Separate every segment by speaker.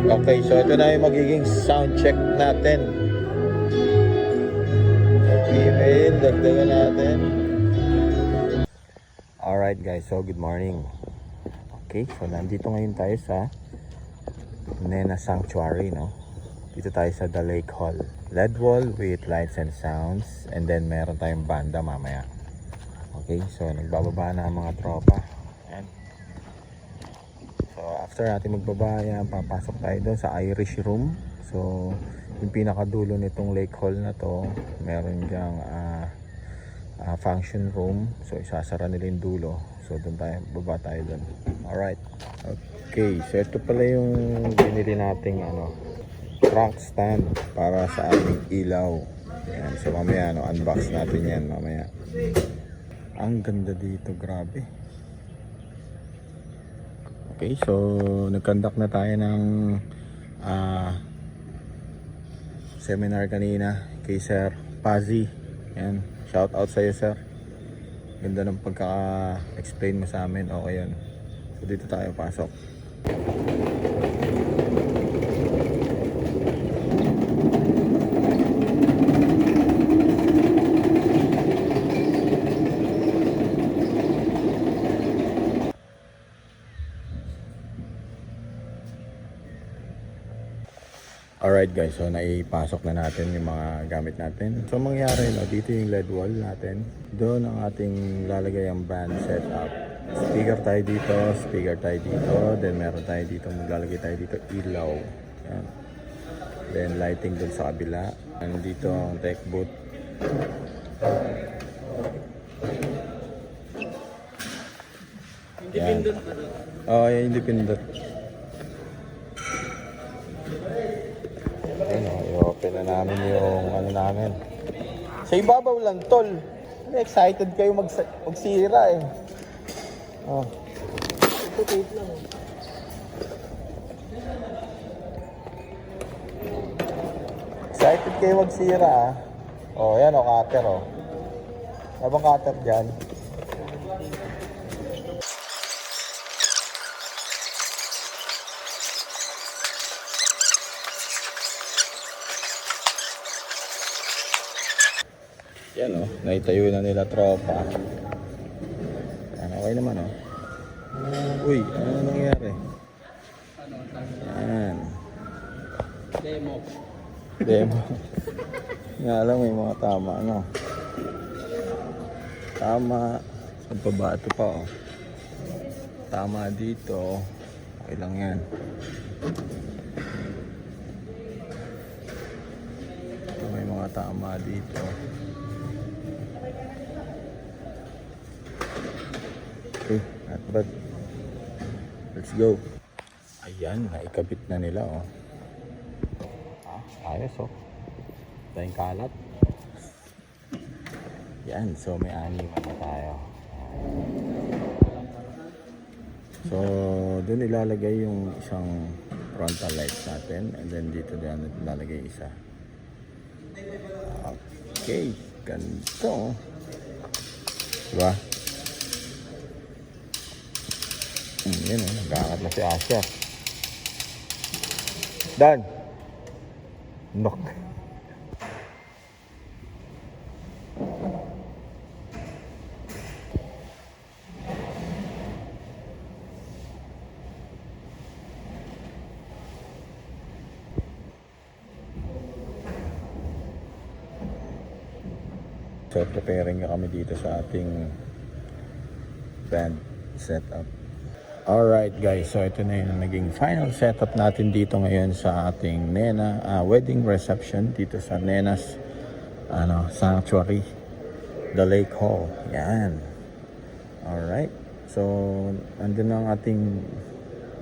Speaker 1: Okay, so ito na yung magiging sound check natin. Email, dagdagan natin. Alright guys, so good morning. Okay, so nandito ngayon tayo sa Nena Sanctuary, no? Dito tayo sa The Lake Hall. LED wall with lights and sounds. And then meron tayong banda mamaya. Okay, so nagbababa na ang mga tropa. Ayan. So after natin magbaba, yan, papasok tayo doon sa Irish Room. So yung pinakadulo nitong Lake Hall na to, meron dyang function room. So isasara nila yung dulo. So doon tayo, baba tayo doon. Alright. Okay, so ito pala yung binili nating trunk stand para sa ating ilaw. Ayan, so mamaya unbox natin yan mamaya. Ang ganda dito, grabe. Okay, so nag-conduct na tayo ng seminar kanina kay Sir Pazzi. Ayan, shout out sa iyo, sir. Ganda ng pagka-explain mo sa amin. Okay yun. So dito tayo pasok. Alright guys, so naipasok na natin yung mga gamit natin. So mangyari, dito yung LED wall natin. Doon ang ating lalagay ang band setup. Speaker tayo dito, then meron tayo dito, maglalagay tayo dito ilaw. Yan. Then lighting doon sa kabila. Nandito ang tech booth. Independent. Oh, yeah, independent. I-open na namin yung namin. Sa ibabaw lang, tol. Excited kayo magsira eh. Oh. Ito tape lang. Excited kayo magsira ah. Oh, yan cutter oh. Abang cutter dyan. Yan naitayo na nila tropa. Yan, okay naman Uy, ano nangyari? Yan. Demo. Nga lang may mga tama Tama. Saan pa ba? Ito pa Tama dito. Okay lang yan. May mga tama dito. Okay, not bad. Let's go. Ayan, naikabit na nila ayos tayong kalat. Yan, so may animan na tayo. So doon ilalagay yung isang frontal light natin, and then dito din ilalagay isa. Okay, ganito diba? Yan nag-aangat na si Asya. Dan! Nok. So preparing kami dito sa ating band setup. Alright guys, so ito na yung naging final setup natin dito ngayon sa ating Nena wedding reception dito sa Nena's Sanctuary, The Lake Hall. Yan. Alright. So andun ang ating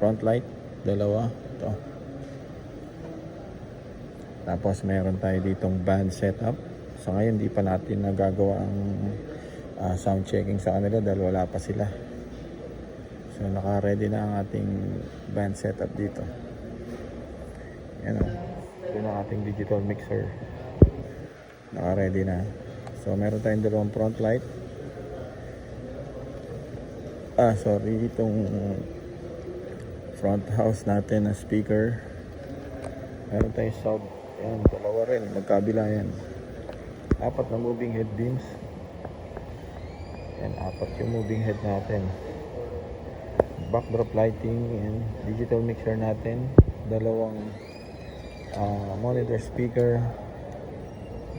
Speaker 1: front light, dalawa. Ito. Tapos meron tayo ditong band setup. So ngayon di pa natin nagagawa ang sound checking sa kanila dahil wala pa sila. So naka-ready na ang ating band setup dito. Yan ito na ating digital mixer. Naka-ready na. So meron tayong dalawang front light. Sorry, itong front house natin na speaker. Meron tayong south. Ayan, dalawa rin. Magkabila yan. Apat na moving head beams. Ayan, apat yung moving head natin. Backdrop lighting and digital mixer natin. Dalawang monitor speaker.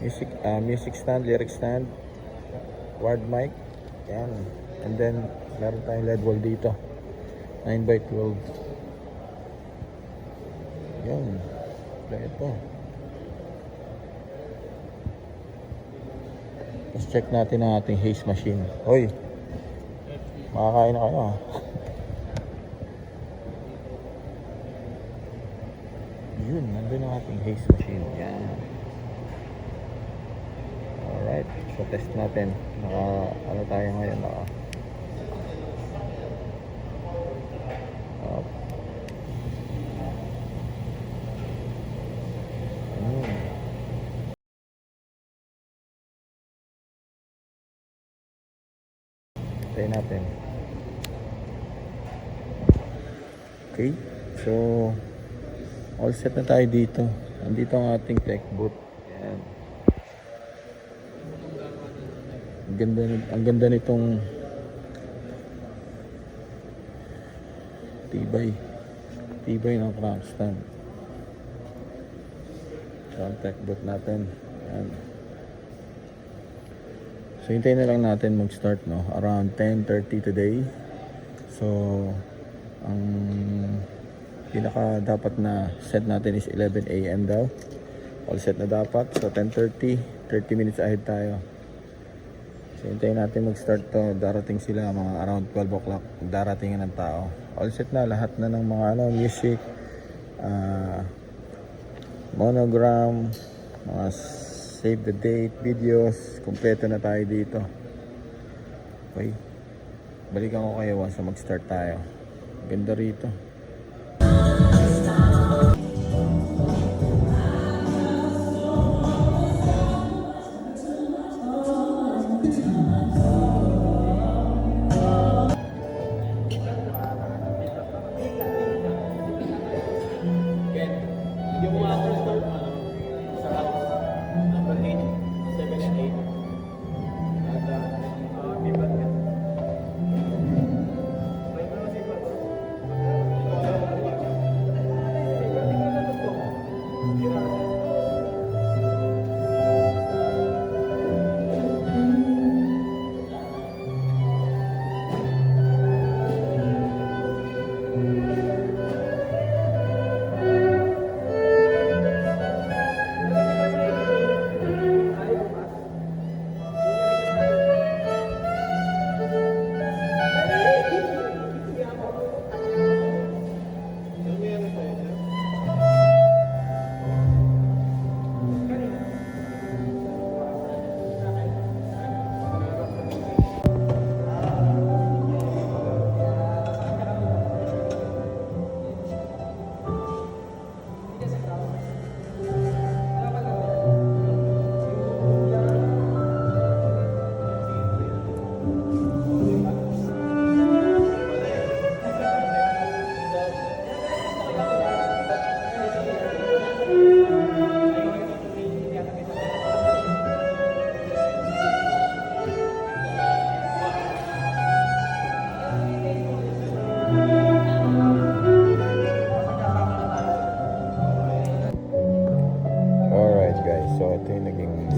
Speaker 1: Music stand, lyric stand. Wired mic. Ayan. And then, meron tayong LED wall dito. 9x12. Ayan. Ito. Let's check natin ang ating haze machine. Hoy, makakain na kayo ha. Yun, nandun ang ating haze machine. Yan. Alright, so test natin. Ano tayo ngayon? Tayo natin. Okay, so all set na tayo dito. Andito ang ating tech booth. Ayan. Ang ganda nitong tibay ng crank stand. So ang tech booth natin. Ayan. So hintayin na lang natin mag-start, no, around 10:30 today. So ang pinaka dapat na set natin is 11 AM daw. All set na dapat. So 10:30, 30 minutes ahead tayo. So hintayin natin mag-start to. Darating sila mga around 12 o'clock. Darating ng tao. All set na lahat na ng mga music, monogram, mga save the date, videos, kumpleto na tayo dito. Okay. Balikan ko kayo once na mag-start tayo. Ganda rito.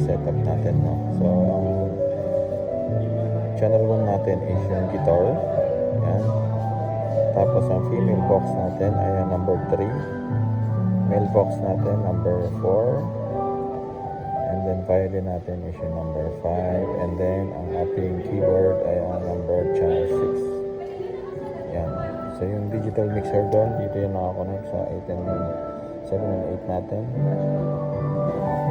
Speaker 1: setup natin, no? So ang channel 1 natin is yung guitar. Yan. Tapos ang female box natin ay ang number 3. Male box natin number 4. And then violin natin is yung number 5. And then ang ating keyboard ay ang number channel 6. Yan. So yung digital mixer doon, dito yung nakakonect sa 8 and 7 and 8 natin.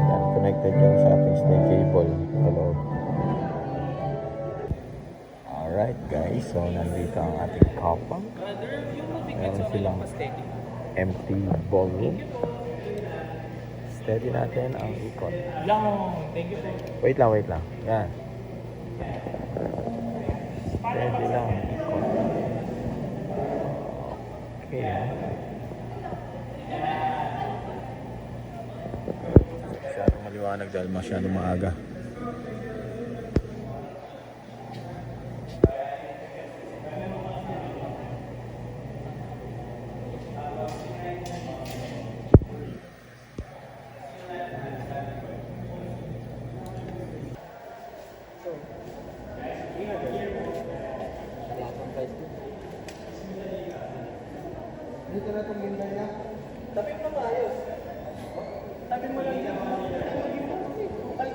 Speaker 1: Yan, connected yun sa ating string cable sa loob. Alright guys, so nandito ang ating kapang. Meron silang empty ballroom. Steady natin ang ikot. Wait lang. Yan. Steady lang ang ikot. Okay. maliwanag dahil masyadong maaga.
Speaker 2: Dito na itong gindan niya. Tabi mo maayos. Tabi mo lang yan.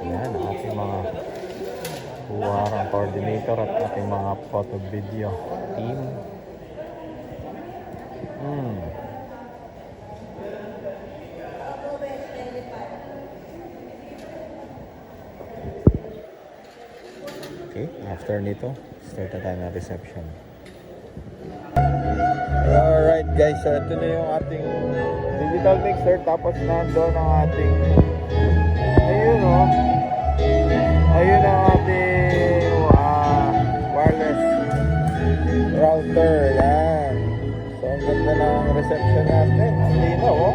Speaker 1: Yan, ang ating mga huwarang coordinator at ating mga photo video team. Okay, after nito, start na tayo ng reception. Alright guys, so ito na yung ating digital mixer, tapos nandoon ang ating ayun o ayun ang ating wireless router. Yan, so ang ganda ng reception natin, ang linaw o.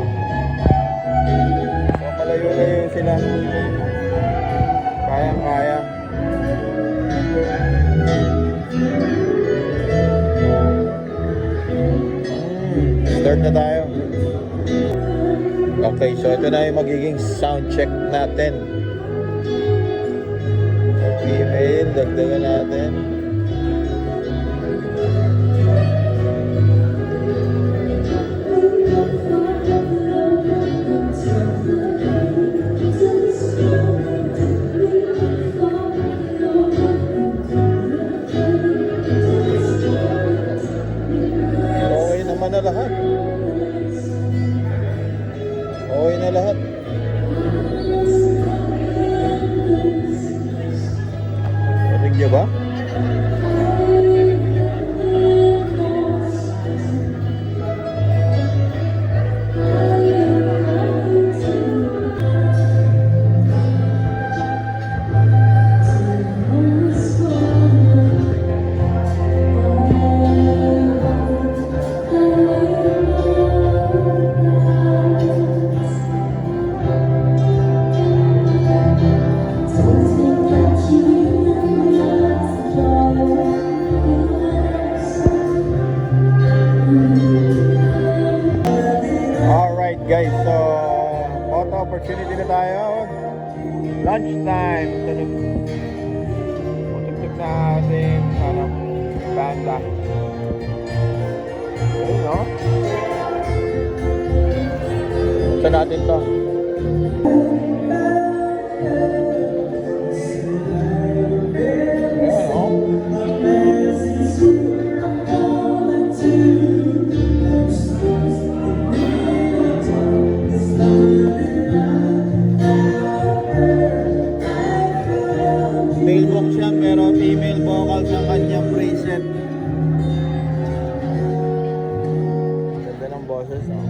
Speaker 1: So malayo-layo sila, kayang-kaya. Start na tayo. Okay, so ito na yung magiging sound check natin. Email, dagdagan natin. Okay naman na lahat. Okay na lahat. Narinig niyo ba? Alright guys, so photo opportunity na tayo. Lunch time. Tutugtog na ating banda. Okay, no? Ito natin to. Ayan, no? Mailbox yan, pero female vocals ang kanyang preset. Ganda ng boses, no?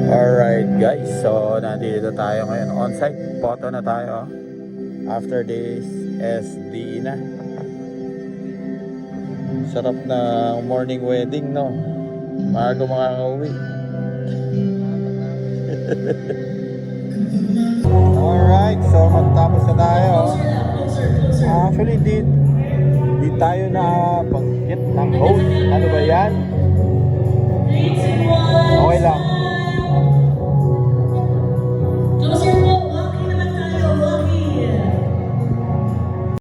Speaker 1: Alright guys, so nandito tayo ngayon. On-site photo na tayo. After this, SDE na. Sarap na morning wedding, no? Maaga makakauwi. Alright, so magtapos na tayo. Actually, di tayo na banggit ng host. Ano ba yan?